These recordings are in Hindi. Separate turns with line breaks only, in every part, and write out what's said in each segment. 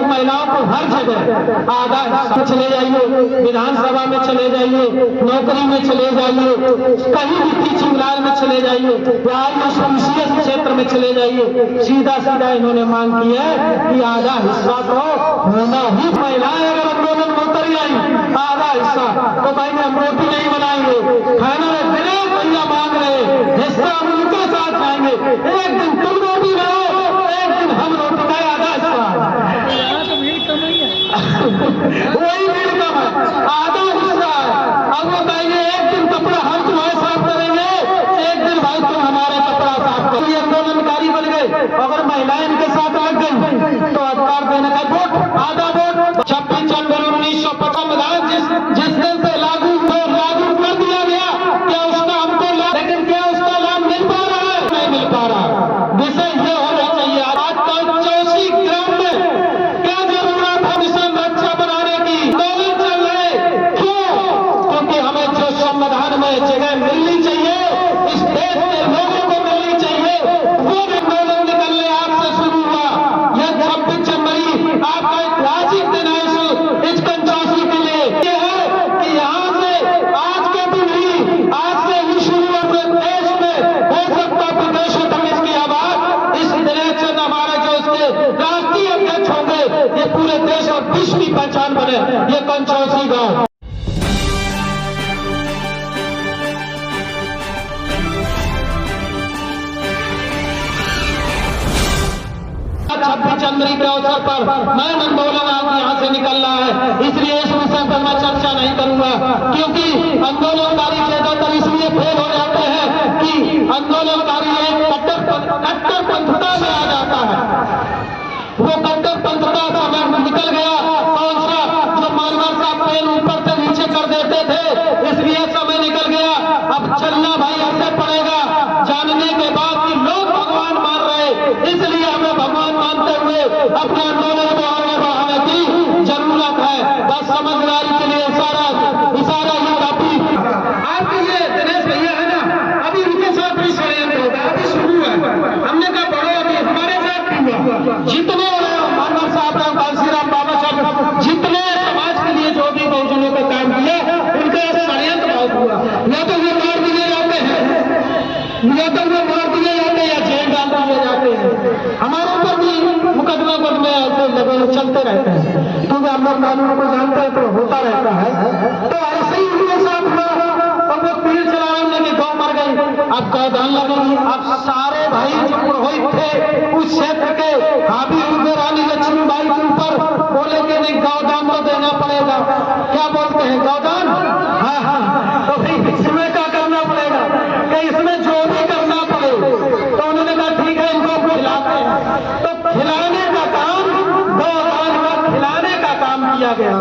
महिलाओं को हर जगह आधा हिस्सा चले जाइए, विधानसभा में चले जाइए, नौकरी में चले जाइए, कहीं भी टीचिंग लाइन में चले जाइए, या सोशल क्षेत्र में चले जाइए, सीधा सीधा इन्होंने मांग की है कि आधा हिस्सा तो होना ही। महिलाएं अगर आंदोलन में उतर आई आधा हिस्सा, तो भाई हम रोटी नहीं बनाएंगे, खाना बिना भैया मांग रहे हिस्सा हम उनके साथ जाएंगे। एक दिन तुम रोटी बनाओ, एक दिन हम रोटी का आधा हिस्सा। वही भीड़ कम है, आधा हिस्सा है। अब वो कहेंगे एक दिन कपड़ा हम तुम्हारे साफ करेंगे, एक दिन भाई तुम हमारा कपड़ा साफ करो। ये आंदोलनकारी बन गए। अगर महिलाएं इनके साथ लग गई तो अधिकार देने का वोट, आधा वोट 26 जनवरी 1950 संविधान जिस दिन से लागू कर दिया गया, क्या उसका हमको लाभ, लेकिन क्या उसका लाभ मिल पा रहा है? नहीं मिल पा रहा। विषय ये होना चाहिए आज कल 84 ग्राम में क्या जरूरत है मिशन रक्षा बनाने की? आंदोलन चल रहे क्यों? क्योंकि हमें जो संविधान में जगह मिलनी चाहिए, इस देश के लोगों को मिलनी चाहिए, वो आंदोलन निकलने आपसे शुरू हुआ। यह 26 जनवरी आपका ऐतिहासिक दिन है इस पंचायती के लिए। ये है कि यहाँ से आज के दिन ही, आज से ही शुरू हुए देश में, हो सकता प्रदेशों तक इसकी आवाज, इस दिनेश चंद हमारे जो इसके राष्ट्रीय अध्यक्ष होंगे, ये पूरे देश और विश्व की पहचान बने। ये पंचायती गांव 26 जनवरी के अवसर पर मैं आंदोलन आज यहाँ से निकल रहा है, इसलिए इस विषय पर मैं चर्चा नहीं करूंगा, क्योंकि आंदोलनकारी ज्यादातर इसलिए फेल हो जाते हैं कि आंदोलनकारी एक कट्टरपंथता में आ जाता है। वो कट्टरपंथता समय निकल गया, कौन सा जो मानवर का पेन ऊपर से नीचे कर देते थे, इसलिए समय निकल गया। अब चलना भाई ऐसे पड़ेगा, जानने के बाद कि लोग भगवान मान रहे, इसलिए हमें भगवान मानते हुए अपने आंदोलन को आगे बढ़ाने की जरूरत है। बस समझदारी के लिए इशारा ही काफी। आपके ये दिनेश भैया है ना, अभी उनके साथ भी षड्यंत्र होगा, अभी शुरू है। हमने कहा बढ़ो, अभी हमारे साथ भी हुआ। जितने मानव साहब राम कांशीराम बाबा साहब, जितने समाज के लिए जो भी बहुजनों का काम किया, उनका षड्यंत्र बहुत हुआ। या तो वो मार दिए जाते हैं, या तो वो मार दिए जाते हैं, या जेल डाल दिए जाते हैं। हमारे ऊपर भी मुकदमे ऐसे लगे चलते रहते हैं, क्योंकि हम लोग कानून को जानते हैं तो होता रहता है। तो ऐसे ही उनके साथ हुआ, तो वो तीर चलाने की गौ मर गई, अब गौदान लगेगी। अब सारे भाई जो पुरोहित थे उस क्षेत्र के, हाबी रूपे रानी लक्ष्मीबाई के ऊपर बोले कि नहीं गौदान तो देना पड़ेगा। क्या बोलते हैं गौदान? हाँ हाँ, तो भाई इसमें क्या करना पड़ेगा कि इसमें जो भी करना पड़े, तो उन्होंने कहा ठीक है इनको खिलाते हैं। तो खिलाने का काम, गौदान का खिलाने का काम किया गया,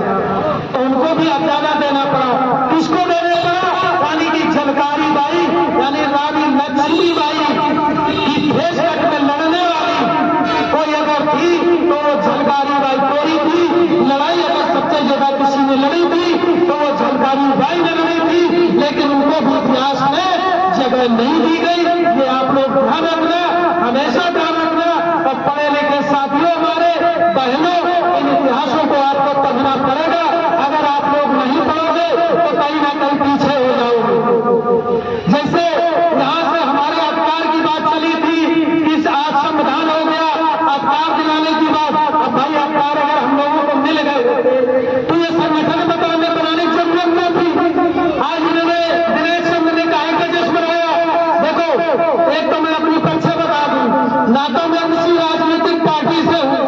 तो उनको भी अचाना देना पड़ा। किसको देना पड़ा? यानी कि झलकारी बाई, यानी रानी लक्ष्मीबाई की भेष में लड़ने वाली कोई अगर थी तो वो झलकारी बाई कोई थी। लड़ाई अगर सबसे ज्यादा किसी ने लड़ी थी तो वो झलकारी बाई ने लड़ी थी, लेकिन उनको भी इतिहास में जगह नहीं दी गई। ये आप लोग ध्यान रखना, हमेशा ध्यान रखना। और पढ़े लिखे साथियों, हमारे बहनों, इन इतिहासों को आपको पढ़ना पड़ेगा। अगर आप लोग नहीं पढ़ोगे तो कहीं ना कहीं पीछे हो जाओगे। जैसे यहाँ से हमारे अधिकार की बात चली थी, इस आज संविधान हो गया, अधिकार दिलाने की बात। अब भाई अधिकार अगर हम लोगों को मिल गए तो ये संगठन बनाने की जरूरत न थी। आज इन्होंने दिनेश चंद ने काहे का जश्न मनाया? देखो, एक तो मैं अपनी परिचय बता दूं, ना तो मैं किसी राजनीतिक पार्टी से हूं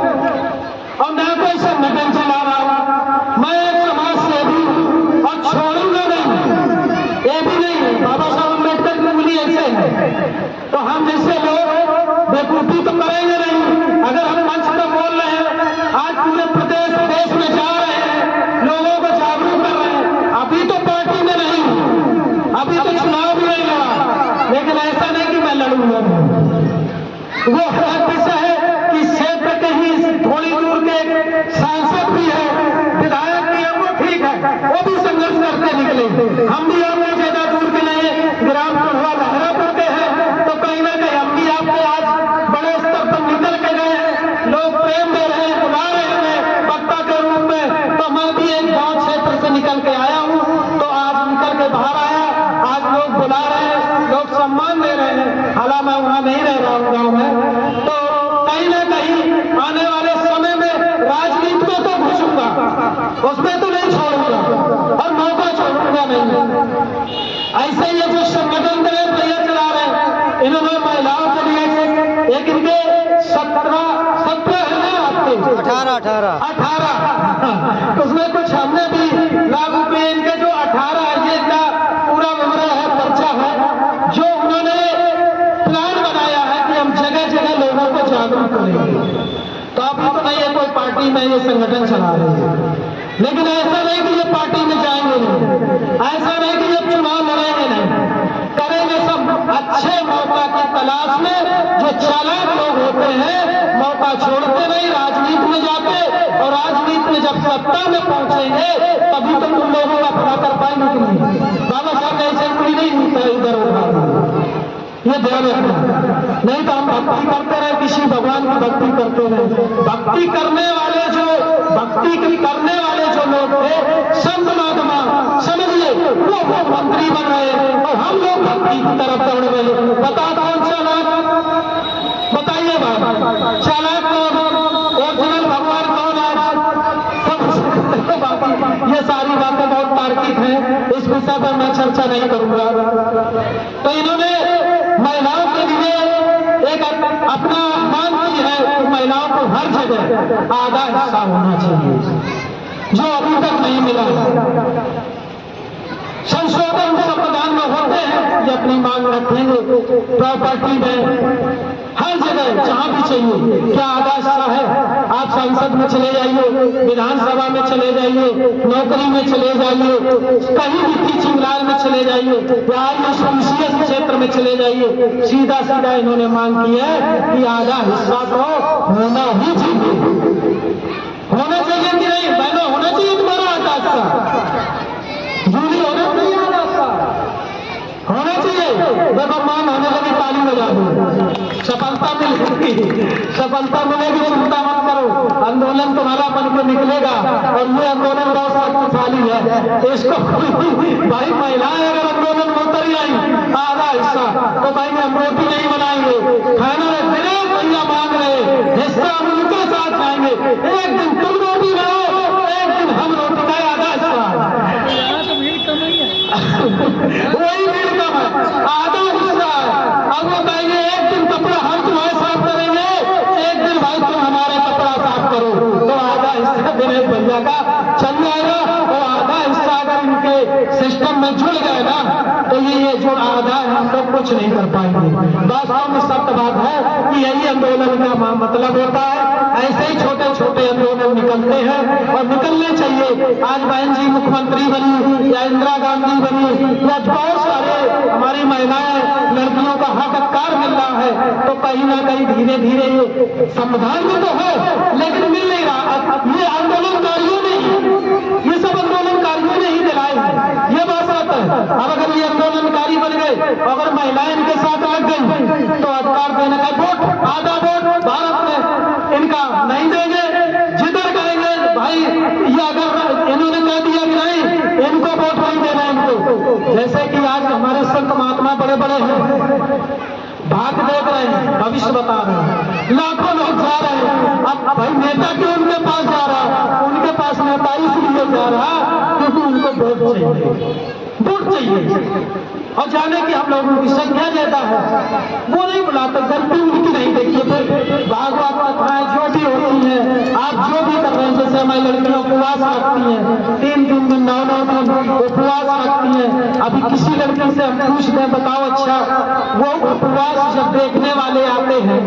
और ना कोई संगठन चला रहा हूं। मैं एक समाज सेवी हूं और छोड़ूंगा नहीं, ये भी नहीं। बाबा साहब अम्बेडकर की उंगली ऐसे है, तो हम जैसे लोग बेवकूफी तो करेंगे नहीं। अगर हम मंच पर बोल रहे हैं, आज पूरे प्रदेश देश में जा रहे हैं, लोगों को वहां नहीं रह रहा हूँ गाँव में, तो कहीं ना कहीं आने वाले समय में राजनीति में तो घुसूंगा, उसमें तो नहीं छोड़ूंगा और मौका छोड़ूंगा नहीं। ऐसे ये जो संगठन भैया चला रहे हैं, इन्होंने महिलाओं के लिए एक इनके 17 है ना, आपके 18 उसमें कुछ हमने भी लागू किए। इनके जो 18 है, ये इनका पूरा विवरण है, पर्चा है, जो उन्होंने प्लान बनाया है कि हम जगह जगह लोगों को जागरूक करेंगे। तो अभी तो नहीं है कोई पार्टी में ये संगठन चला रही है, लेकिन ऐसा नहीं कि ये पार्टी में जाएंगे नहीं, ऐसा नहीं कि ये चुनाव लड़ेंगे नहीं, करेंगे सब अच्छे मौका की तलाश में। जो चालाक लोग होते हैं मौका छोड़ते नहीं, राजनीति में जाते, और राजनीति में जब सत्ता में पहुंचेंगे तभी तो तुम लोगों का भला कर पाएंगे कि नहीं। बाबा साहब ने ऐसे कोई नहीं होता इधर उठा, ये ध्यान रखना। नहीं तो हम भक्ति करते रहे, किसी भगवान की भक्ति करते रहे। भक्ति करने वाले जो लोग थे, संत महात्मा, समझिए वो मंत्री बन गए और हम लोग भक्ति की तरफ दौड़ गए। बता कौन चालाक, बताइए बात, चालाक कौन, ओरिजिनल भगवान कौन आज? ये सारी बातें बहुत तार्किक हैं, इस विषय पर मैं चर्चा नहीं करूंगा। तो इन्होंने महिलाओं के लिए एक अपना मांग की है कि महिलाओं को हर जगह आधा हिस्सा होना चाहिए, जो अभी तक नहीं मिला है। संशोधन संविधान में होते हैं, ये अपनी मांग रखेंगे, प्रॉपर्टी में हर जगह जहां भी चाहिए। क्या आधा हिस्सा है? आप संसद में चले जाइए, विधानसभा में चले जाइए, नौकरी में चले जाइए, कहीं भी टीचिंग लाइन में चले जाइए, या आईएएस क्षेत्र में चले जाइए, सीधा सीधा इन्होंने मांग की है कि आधा हिस्सा तो होना ही चाहिए। होना चाहिए कि नहीं बहनों? होना चाहिए तुम्हारा आधा हिस्सा, जूली होना चाहिए, आधा हिस्सा होना चाहिए। देखो मान होने लगी, ताली बजा दो, सफलता मिलेगी, सफलता मिलेगी, चिंता मत करो, आंदोलन तुम्हारा बन के निकलेगा। और ये आंदोलन बहुत शक्तिशाली है, इसको भाई महिलाएं अगर आंदोलन में उतर आई आधा हिस्सा, तो भाई हम रोटी नहीं बनाएंगे, खाना बिना भैया मांग रहे हिस्सा हम उनके साथ जाएंगे। एक दिन तुम रोटी बनाओ, एक दिन हम रोटी का आधा हिस्सा, वही भीड़ कम है, आधा हिस्सा है। अब वो कहेंगे एक दिन कपड़ा हम तुम्हारे साफ करेंगे, एक दिन भाई तुम हमारे कपड़ा साफ करो, तो आधा हिस्सा दिनेश भैया का चल जाएगा। और आधा हिस्सा अगर इनके सिस्टम में जुड़ गए ना, तो ये जो आधा है हम लोग कुछ नहीं कर पाएंगे। वास्तव में सत्य बात है कि यही आंदोलन का मतलब होता है। ऐसे ही छोटे छोटे आंदोलन निकलते हैं और निकलने चाहिए। आज बहन जी मुख्यमंत्री बनी, या इंदिरा गांधी बनी, या बहुत सारे हमारी महिलाएं, लड़कियों का हक अधिकार मिल रहा है, तो कहीं ना कहीं धीरे धीरे ये संविधान में तो है लेकिन मिल नहीं रहा। ये आंदोलनकारियों ने, ये सब आंदोलनकारियों ने ही दिलाए हैं, ये बात आता है। अब अगर ये आंदोलनकारी बन गए, अगर महिलाएं इनके साथ लग गई, तो अधिकार देने का वोट, आधा वोट भारत में इनका नहीं देंगे, जिधर करेंगे भाई। ये अगर इन्होंने कह दिया कि नहीं इनको वोट नहीं देना इनको, जैसे कि आज हमारे संत महात्मा बड़े बड़े हैं, भाग देख रहे हैं, भविष्य बता रहे हैं, लाखों लोग जा रहे हैं। अब भाई नेता क्यों उनके पास जा रहा? उनके पास नेता इसलिए जा रहा क्योंकि उनको वोट चाहिए, वोट चाहिए। और जाने की हम लोगों की संख्या ज्यादा है, वो नहीं बुलाते, गलती उनकी नहीं। देखिए फिर भागवत कथाएं जो भी होती हैं, आप जो भी कर रहे हैं, जैसे हमारी लड़कियां उपवास रखती हैं, 3 दिन 9 दिन उपवास रखती हैं। अभी किसी लड़की से हम पूछ दें, बताओ अच्छा, वो उपवास जब देखने वाले आते हैं,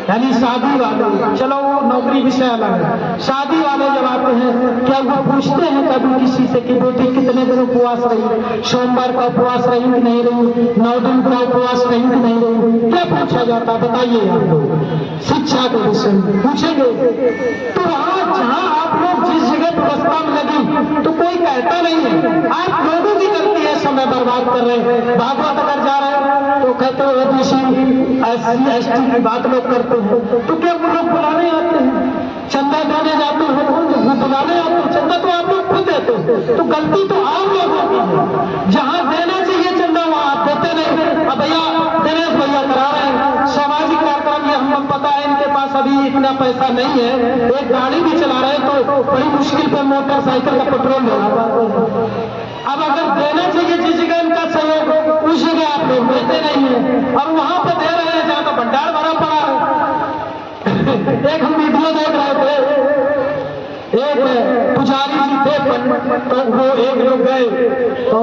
यानी शादी वाले, चलो वो नौकरी विषय अलग है, शादी वाले जब आते हैं, क्या वो पूछते हैं कभी किसी से कि बेटी कितने दिन उपवास रही, सोमवार का उपवास रही कि नहीं रही, 9 दिन का उपवास रही कि नहीं रही? क्या पूछा जाता? बताइए आप लोग, शिक्षा के विषय में पूछेंगे। तो वहां जहां आप लोग जिस जगह व्यवस्था में लगी, तो कोई कहता नहीं है, आप लोगों की गलती है, समय बर्बाद कर रहे हैं। भागवत अगर जा रहे हैं तो कहते हो ओबीसी SC की बात लोग करते हैं, तो क्या वो लोग बुलाने आते हैं? चंदा देने जाते हो, वो बुलाने आते हैं, चंदा तो आप लोग खुद देते हो, तो गलती तो आप लोगों की है। जहां देना चाहिए चंदा वहां आप देते नहीं। अब भैया दिनेश भैया करा रहे हैं, पैसा नहीं है, एक गाड़ी भी चला रहे तो बड़ी मुश्किल पर मोटरसाइकिल का पेट्रोल लगा पाते हैं। अब अगर देना चाहिए जिस जगह इनका सहयोग, उस जगह आप लोग देते नहीं है, और वहां पर दे रहे हैं जहां तो भंडार भरा पड़ा है। एक हम वीडियो देख रहे थे, एक पुजारी जी थे, तो वो एक लोग गए तो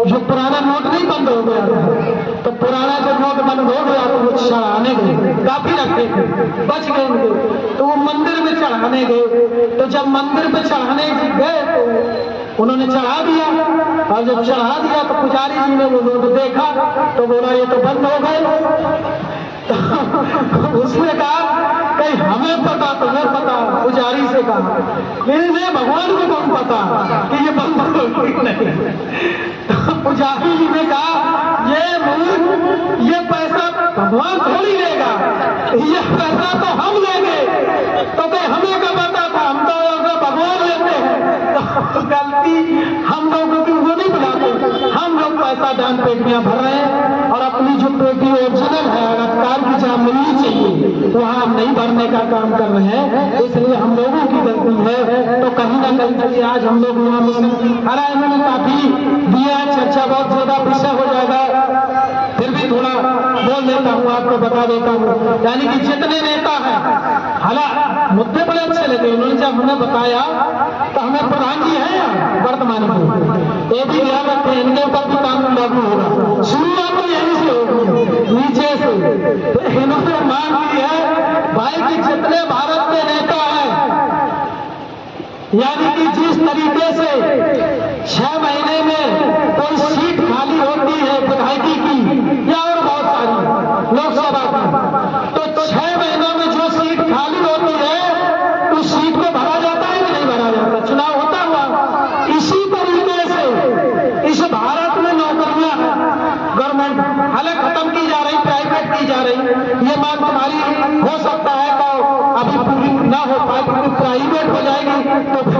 जो पुराना नोट नहीं बंद हो गया था, तो पुराना जो नोट बंद हो गया तो वो चढ़ाने गए, काफी रखे थे, बच गए उनके, तो वो मंदिर में चढ़ाने गए। तो जब मंदिर में चढ़ाने गए तो उन्होंने चढ़ा दिया, और जब चढ़ा दिया तो पुजारी जी ने वो नोट देखा तो बोला ये तो बंद हो गए। तो उसने कहा कहीं हमें पता, तुम्हें पता, पुजारी से कहा, मेरे भगवान को कौन पता कि ये बंद हो कि नहीं। तो पुजारी जी ने कहा ये पैसा भगवान थोड़ी लेगा, ये पैसा तो हम लेंगे। तो कहीं हमें क्या पता था, हम तो भगवान लेते हैं। तो गलती हम लोगों की वो नहीं बुलाते, हम लोग पैसा दान पेटियां भर रहे हैं, और अपनी जो पेटी ओरिजिनल है अगर की जहाँ मिलनी चाहिए वहां हम नहीं भरने का काम कर रहे हैं, इसलिए हम लोगों की गलती है। तो कहीं ना कहीं आज हम लोग यहाँ मिशन अरे इन्होंने काफी दिया, चर्चा बहुत ज्यादा विषय हो जाएगा, फिर भी थोड़ा बोल देता हूँ, आपको बता देता हूँ। यानी कि जितने नेता हैं, हालांकि मुद्दे बड़े अच्छे लगे, उन्होंने जब हमें बताया तो हमें प्रधान जी है वर्तमान में, ये भी ध्यान रखें, इनके ऊपर भी कानून लागू होगा, शुरुआत तो यहीं से होगी नीचे से। तो इन्होंने मांग की है भाई कि जितने भारत के नेता हैं, यानी कि जिस तरीके से 6 महीने में कोई सीट खाली होती है विधायकी की या और बहुत सारी लोकसभा की, तो 6 महीनों में जो सीट खाली होती है उस सीट को भरा जाता है कि नहीं भरा जाता, चुनाव होता हुआ। इसी तरीके से इस भारत में नौकरियां गवर्नमेंट हालांकि खत्म की जा रही, प्राइवेट की जा रही, ये मांग तुम्हारी हो सकता है तो अभी पूरी ना हो पाए, क्योंकि प्राइवेट हो जाएगी तो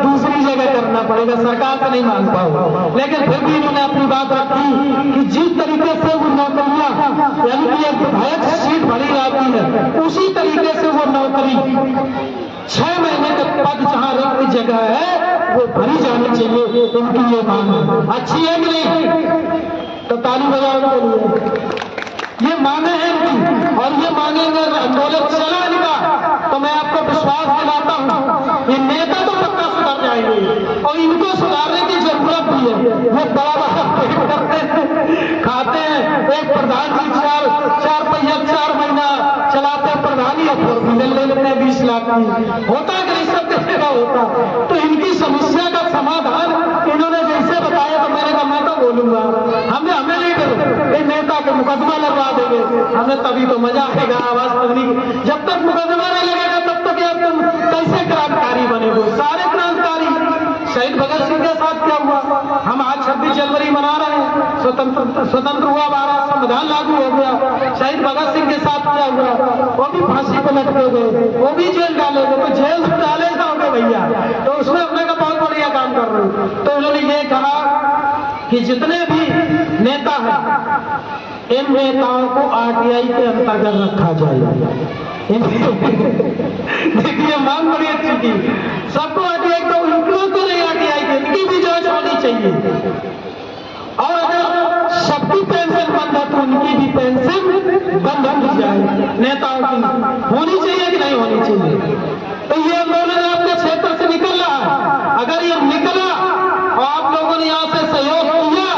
दूसरी जगह करना पड़ेगा, सरकार से नहीं मांग पाओ। लेकिन फिर भी इन्होंने अपनी बात रखी कि जिस तरीके से वो नौकरियां यानी कि एक विधायक सीट भरी जाती है, उसी तरीके से वो नौकरी 6 महीने के पद जहां रिक्त जगह है वो भरी जानी चाहिए, उनकी ये मांग अच्छी है कि नहीं? तो ताली बजाओ के लिए ये मांगे हैं इनकी, और ये मांगेंगे आंदोलन चला इनका तो मैं आपको विश्वास दिलाता हूं ये नेता तो पक्का सुधर जाएंगे, और इनको सुधारने की जरूरत भी है। वो बड़ा पेट करते हैं, खाते हैं, एक प्रधान जी 4 पहिया 4 महीना चलाते हैं, प्रधानी ले लेते हैं 20 लाख की, होता कि नहीं सब देखेगा होता। तो इनकी समस्या का समाधान इन्होंने जैसे बताया तो मैंने कहा मैं तो बोलूंगा, हमें नहीं करो, नेता के मुकदमा लगवा देंगे, हमें तभी तो मजा आएगा आवाज तकनीक। जब तक मुकदमा नहीं लगेगा तब तक यार तुम कैसे क्रांतिकारी बनेगे? सारे क्रांतिकारी शहीद भगत सिंह के साथ क्या हुआ? हम आज 26 जनवरी मना रहे हैं, स्वतंत्र हुआ भारत, संविधान लागू हो गया। शहीद भगत सिंह के साथ क्या हुआ? वो भी फांसी पर लटके गए, वो भी जेल डाले गए, तो जेल से डाले जाओगे भैया, तो उसमें अपने का बहुत बढ़िया काम कर रहे हो। तो उन्होंने ये कहा कि जितने भी नेता हैं इन नेताओं को आरटीआई के अंतर्गत रखा जाए। देखिए मांग बड़ी अच्छी की, सबको आरटीआई, तो उनको तो नहीं आरटीआई की, इनकी भी जांच होनी चाहिए। और अगर सबकी पेंशन बंद है तो उनकी भी पेंशन बंद हो जाए, नेताओं की होनी चाहिए कि नहीं होनी चाहिए? तो ये आंदोलन आपके क्षेत्र से निकल रहा है, अगर ये निकला और आप लोगों ने यहाँ से सहयोग किया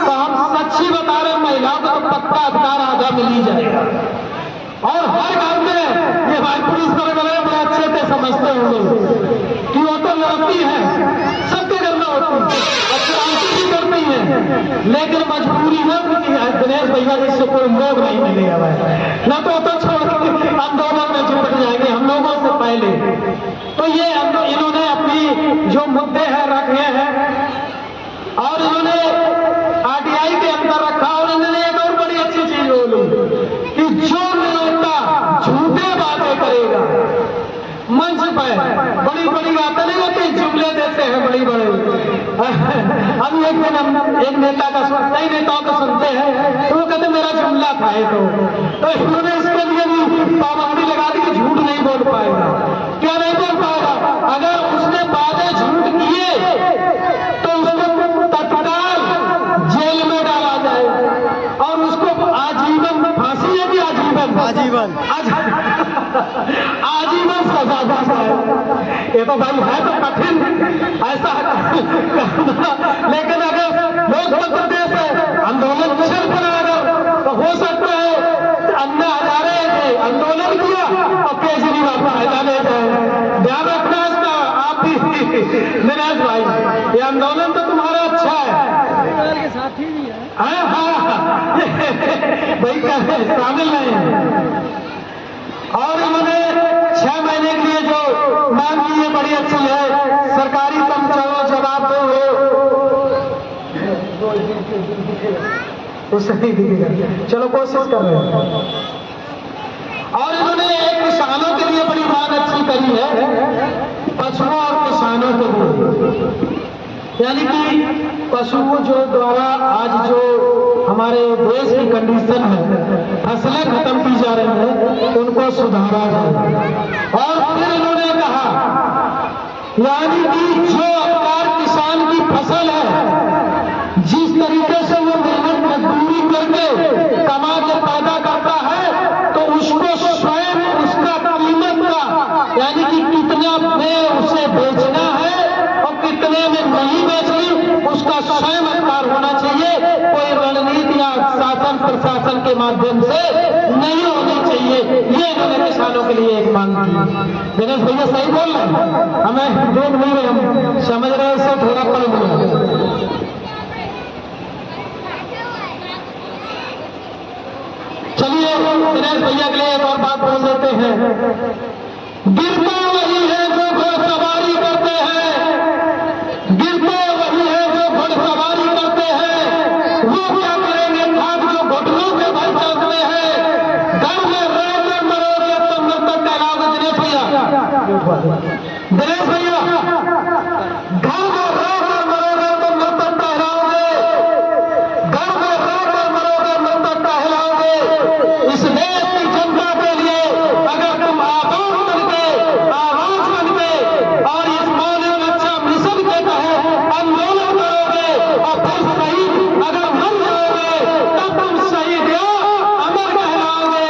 तो हम सच्ची बता रहे हैं, महिलाओं को तो पक्का अधिकार आधा मिल ही जाएगा। और हर घर में ये हमारे पुलिस बड़े अच्छे से समझते होंगे कि वो तो लड़ती है, सबके घर में होती है, क्रांति भी करती है, लेकिन मजबूरी है दिनेश भैया जिससे कोई लोग नहीं मिलेगा न तो छोड़ के आंदोलन में जुट जाएंगे हम लोगों से पहले। तो ये इन्होंने अपनी जो मुद्दे हैं रखे हैं, और इन्होंने आरटीआई के अंदर रखा, और इन्होंने एक और बड़ी अच्छी चीज बोली कि जो नेता झूठे बातें करेगा मंच पर, बड़ी बड़ी बातें नहीं होती, जुमले देते हैं बड़ी बड़े। हम एक दिन एक नेता का कई नेताओं को सुनते हैं तो वो कहते मेरा जुमला था ये, तो इन्होंने इसके लिए भी पाबंदी लगा दी कि झूठ नहीं बोल पाएगा। क्या नहीं बोल पाएगा? अगर उसने वादे झूठ किए तो उसको तत्काल जेल में डाला जाए और उसको आजीवन फांसी है कि आजीवन आजीवन सजा दी जाए। ये तो भाई है तो कठिन ऐसा लेकिन अगर लोकतंत्र देश है, आंदोलन चल पड़ा अगर तो हो सकता है अन्ना हजारे ने आंदोलन किया और केजरीवाल फायदा ले जाए। ध्यान रखना इसका आप भी दिनेश भाई, ये आंदोलन तो तुम्हारा अच्छा है के साथ ही नहीं है। हाँ भाई शामिल नहीं है। और इन्होंने 6 महीने के लिए जो मांग की है बड़ी अच्छी है। सरकारी कर्मचारियों जवाब दो उससे नहीं दिखेगा, चलो कोशिश कर रहे हैं। और इन्होंने किसानों के लिए बड़ी बात अच्छी करी है, पशुओं और किसानों के लिए, यानी कि पशुओं जो द्वारा आज जो हमारे देश की कंडीशन है, फसलें खत्म की जा रही हैं, उनको सुधारा जाए। और फिर इन्होंने कहा यानी कि जो अवकार किसान की फसल है, जिस तरीके से वो मेहनत मजदूरी करके कमा के पैदा करता है, तो उसको स्वयं उसका कीमत का यानी कि कितना में उसे बेचना है और कितने में नहीं बेचनी, उसका स्वयं अधिकार होना चाहिए। कोई रणनीति या शासन प्रशासन के माध्यम से नहीं होनी चाहिए। ये इन्होंने किसानों के लिए एक मांग की। दिनेश भैया सही बोल रहे हैं, हमें देख नहीं रहे, हम समझ रहे हैं, इससे थोड़ा पड़ गया। चलिए दिनेश भैया के लिए एक और बात बोल देते हैं। गिरता वही है जो घुड़सवारी करते हैं, गिरता वही है जो घुड़सवारी करते हैं, वो क्या करेंगे खाक जो घुटनों के भर चलते हैं। घर में रहकर मरोगे तो मरकर कहलाओगे। दिनेश भैया घर में रहकर मरोगे तो मरकर कहलाओगे, घर में रहकर मरोगे मरकर कहलाओगे। इस देश की जनता के लिए अगर तुम आवाज बन के और इस मौलिक रक्षा मिशन के तहत आंदोलन करोगे और फिर शहीद अगर मर जाओगे तब तुम शहीद या अमर कहलाओगे,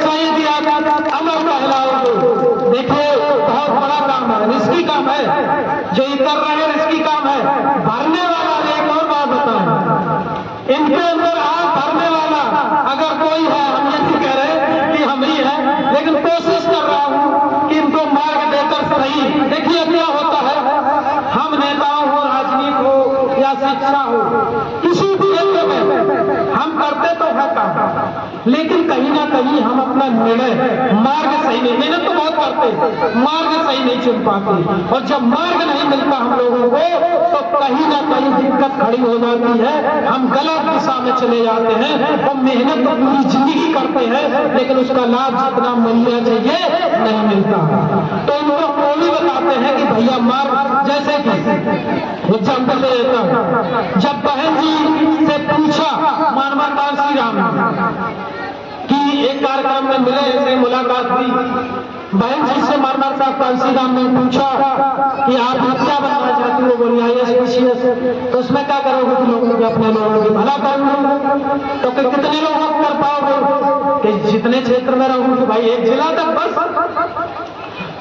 शहीद या अमर कहलाओगे। देखिए बहुत बड़ा काम है, रिस्की काम है जो ये कर रहे हैं, रिस्की काम है। भरने वाला एक और बात बताएं, इनके अंदर आग भरने वाला अगर कोई है, हम ये नहीं कह रहे कि हम ही है, लेकिन कोशिश कर रहा हूं कि इनको मार्ग देकर सही। देखिए क्या होता है, हम नेताओं हो, राजनीति हो या शिक्षा हो, किसी भी क्षेत्र में हम करते तो है काम, लेकिन कहीं ना कहीं हम अपना निर्णय मार्ग सही नहीं, मेहनत तो बहुत करते, मार्ग सही नहीं चुन पाते। और जब मार्ग नहीं मिलता हम लोगों को तो कहीं ना कहीं दिक्कत खड़ी हो जाती है, हम गलत दिशा में चले जाते हैं और मेहनत तो पूरी जिंदगी करते हैं, लेकिन उसका लाभ जितना मिलना चाहिए नहीं मिलता। तो इनको वो भी बताते हैं कि भैया मार्ग, जैसे कि एग्जाम्पल दे देता हूं, जब बहन जी से पूछा मानवा कांसी राम कि एक कार्यक्रम में मिले, ऐसे मुलाकात हुई, बहन जी से मारवाड़ साहब कांसी राम ने पूछा कि आप क्या बनना चाहती हो? बोली IAS तो उसमें क्या करोगे कि लोगों के, अपने लोगों की भला करूंगा। तो कितने लोग कर पाओगे? कि जितने क्षेत्र में रहूंगी, भाई 1 जिला तक बस।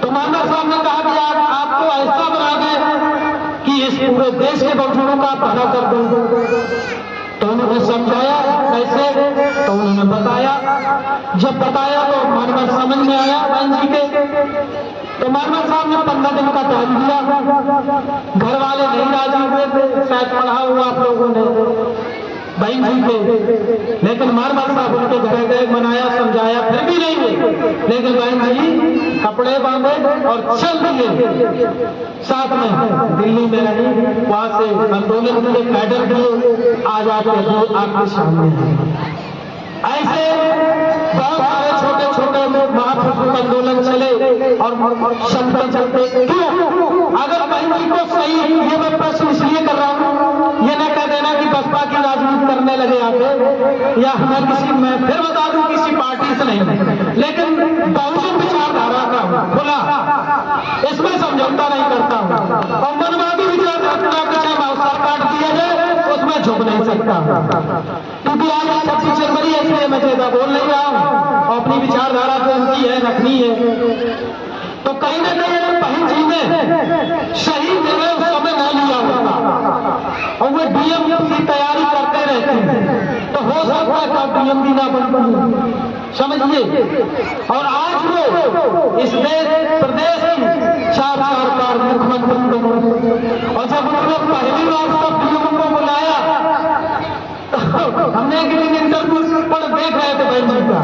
तो मानवाड़ साहब ने कहा कि आपको ऐसा बना दे कि इस पूरे देश के बच्चों का भला कर दूं। तो उन्होंने समझाया कैसे, तो उन्होंने बताया। जब बताया तो मानवाड़ समझ में आया बहन जी के, तो मानवाड़ साहब ने 15 दिन का टाइम दिया। घर वाले नहीं राजी हुए थे, शायद पढ़ा हुआ आप लोगों ने बहन जी के, लेकिन मानवाड़ साहब उनके घर गए, मनाया, समझाया, फिर भी नहीं हुए। लेकिन बहन जी कपड़े बांधे और चल दिए, साथ में दिल्ली में रही, वहां से आंदोलन के लिए कैडर दिए, आज आपके सामने हैं। ऐसे बहुत सारे छोटे छोटे महापुरुष आंदोलन चले और चलते क्यों? अगर बहन जी को सही, ये मैं प्रश्न इसलिए कर रहा हूं, ये न कह देना कि बसपा की राजनीति करने लगे आगे, या हमें किसी, मैं फिर बता दूं किसी पार्टी से नहीं, लेकिन बहुजन विचारधारा का हूं। इसमें समझौता नहीं करता हूं। और मनवादी विचार रखना का अवसर काट दिया जाए उसमें झुक नहीं सकता, क्योंकि आज 26 जनवरी है इसलिए मैं ज्यादा बोल नहीं रहा हूं। और अपनी विचारधारा जो उनकी है रखनी है, तो कहीं ना कहीं अगर बहन जी ने सही निर्णय उस समय न लिया होता और वे डीएम की तैयारी करते रहते तो हो सकता है कि डीएम भी ना बनती, समझिए। और आज वो इस प्रदेश की 4 बार मुख्यमंत्री, और जब उन्होंने पहली बार सब डीएम को बुलाया हमने एक दिन इंटरव्यू पर देख रहे थे बहन जी का,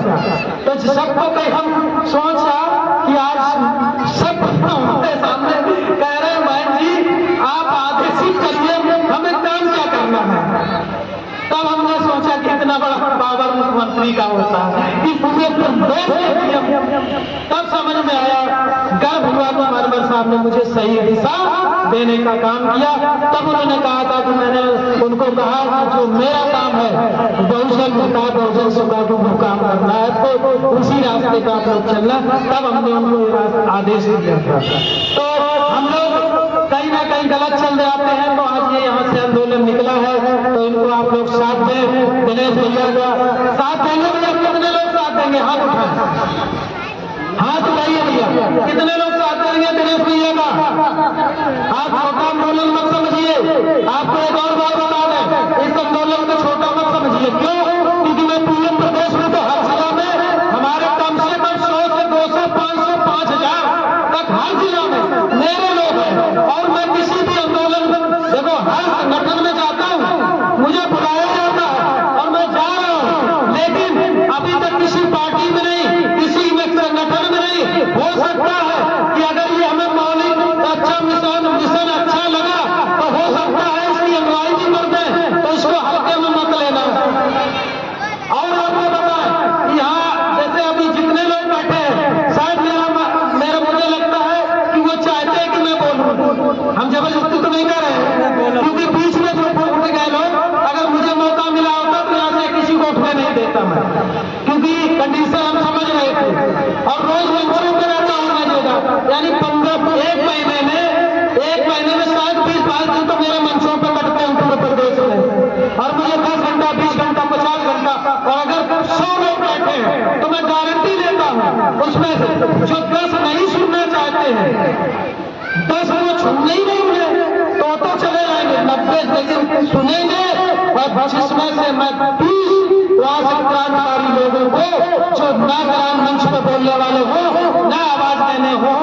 तो सबको कहीं हम सोचा कि आज सब हमारे सामने कह रहे हैं बहन जी आप आदेशित करिए हमें काम क्या करना है। तब हमने सोचा कि इतना बड़ा पावर मुख्यमंत्री का होता है कि पूरे प्रदेश में, तब समझ में आया गर्व हुआ तो अनवर साहब ने मुझे सही दिशा देने का काम किया। तब उन्होंने कहा था कि मैंने उनको कहा कि जो मेरा काम है बहुजन हिता बहुजन सुखा को वो काम करना है तो उसी रास्ते का आप लोग चलना। तब हमने उनको आदेश दिया था। तो हम लोग कहीं ना कहीं गलत चल जाते हैं, तो आज ये यहाँ से आंदोलन निकला है तो इनको आप लोग साथ दें। दिनेश भैया का साथ देंगे भैया, कितने लोग साथ देंगे हाथ उठाएं, हाथ उठाइए भैया, कितने लोग साथ देंगे दिनेश भैया का। आप छोटा आंदोलन मत समझिए, आपको एक और बात बता दें, इस आंदोलन को छोटा मत समझिए। क्यों? क्योंकि मैं पूरे प्रदेश में तो हर जिला में हमारे कम से कम 100 से 200 500 5000 तक हर जिला में मेरे लोग हैं। और मैं किसी भी आंदोलन देखो हर संगठन में जाता हूँ, मुझे बुलाया जाता है और मैं जा रहा हूँ, लेकिन अभी तक किसी पार्टी में नहीं, किसी में संगठन में नहीं। हो सकता है कि अगर ये हमें मौलिक अच्छा मिशन अच्छा लगा तो हो सकता है इसकी अगुवाई भी कर दें, तो इसको हल्के में मत लेना। और आपको बताएं कि यहाँ जैसे अभी जितने लोग बैठे हैं शायद मेरा मुझे लगता है कि वो चाहते हैं कि मैं बोलूं, हम जबरदस्ती तो नहीं कर रहे हैं, क्योंकि बीच में जो उठ गए लोग, अगर मुझे मौका मिला होता तो यहाँ से किसी को उठने नहीं देता मैं, क्योंकि कंडीशन हम समझ रहे थे। और रोज मंचों पर रहता हूँ मैं देगा, यानी 1 महीने में शायद 20-22 दिन तो मेरे मंचों पर कटते हैं पूरे प्रदेश में, और मुझे 10 घंटा 20 घंटा 50 घंटा, और अगर 100 लोग बैठे हैं तो मैं गारंटी देता हूँ उसमें से जो 10 नहीं सुनना चाहते हैं 10 वो सुनने ही नहीं मिले तो चले जाएंगे, 90 लेकिन सुनेंगे। और जिसमें से मैं 30 क्रांतिकारी लोगों को जो ना ग्राम मंच पर बोलने वाले हो, ना आवाज देने हो,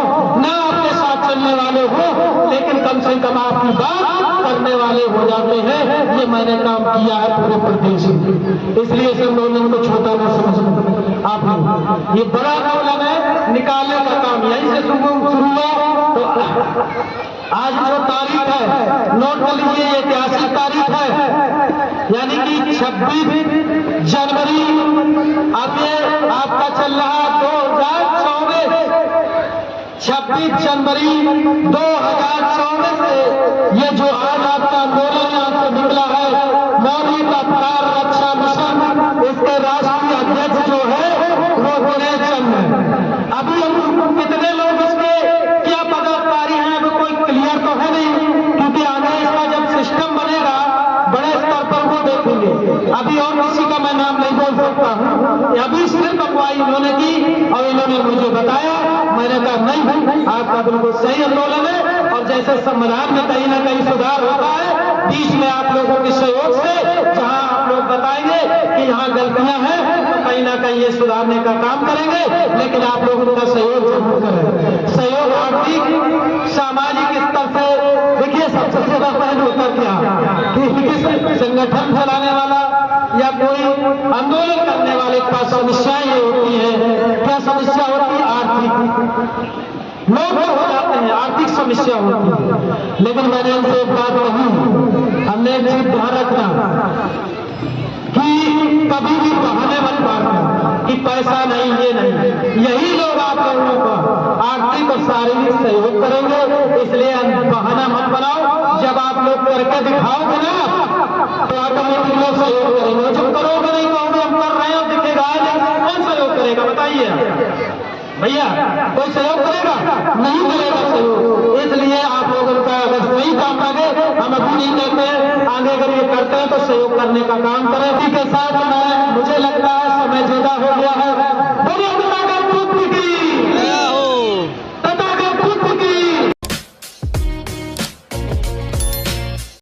ना आपके साथ चलने वाले हो, लेकिन कम से कम आपकी बात करने वाले हो जाते हैं, ये मैंने काम किया है पूरे प्रदेश में। इसलिए इस आंदोलन को छोटा न समझना आप, ये बड़ा आंदोलन है, निकालने का काम यहीं से शुरू हुआ। तो आज जो तारीख है नोट कर लीजिए, ऐतिहासिक तारीख है, यानी कि 26 जनवरी अब ये आपका चल रहा 2024, 26 जनवरी 2024 से ये जो आज आपका आंदोलन यहाँ से निकला है मौलिक अधिकार रक्षा मिशन, इसके राष्ट्रीय अध्यक्ष जो है वो दिनेश चंद है। अभी हम कितने लोग इसके क्या पदाधिकारी हैं वो कोई क्लियर तो है नहीं, क्योंकि आगे इसका जब सिस्टम बनेगा बड़े स्तर पर वो देखेंगे। अभी और किसी का मैं नाम नहीं बोल सकता हूँ, अभी सिर्फ अगुवाई इन्होंने की और इन्होंने मुझे बताया, मैंने कहा नहीं आपका बिल्कुल सही आंदोलन है। और जैसे संविधान में कहीं ना कहीं सुधार होता है, बीच में आप लोगों के सहयोग से जहां आप लोग बताएंगे कि यहाँ गलतियां हैं तो कहीं ना कहीं ये सुधारने का काम करेंगे, लेकिन आप लोग उनका सहयोग जरूर करें। सहयोग आर्थिक सामाजिक स्तर से देखिए सबसे ज्यादा पहल होता क्या कि किस संगठन चलाने वाला या कोई आंदोलन करने वाले के पास समस्याएं ये होती है। क्या समस्या होती है? आर्थिक, लोग हो जाते हैं, आर्थिक समस्या होती है। लेकिन मैंने इनसे एक बात कही, हमने एक चीज ध्यान रखना कि कभी भी बहाने मत मारना कि पैसा नहीं ये नहीं, यही लोग आप लोगों का आर्थिक और शारीरिक सहयोग करेंगे। इसलिए बहाना मत बनाओ, जब आप लोग करके दिखाओगे ना तो ऑटोमेटिक लोग सहयोग करेंगे। जब करोगे नहीं कहोगे हम कर रहे हैं दिखेगा, कौन सहयोग करेगा बताइए भैया? कोई सहयोग करेगा? नहीं करेगा सहयोग। करने का काम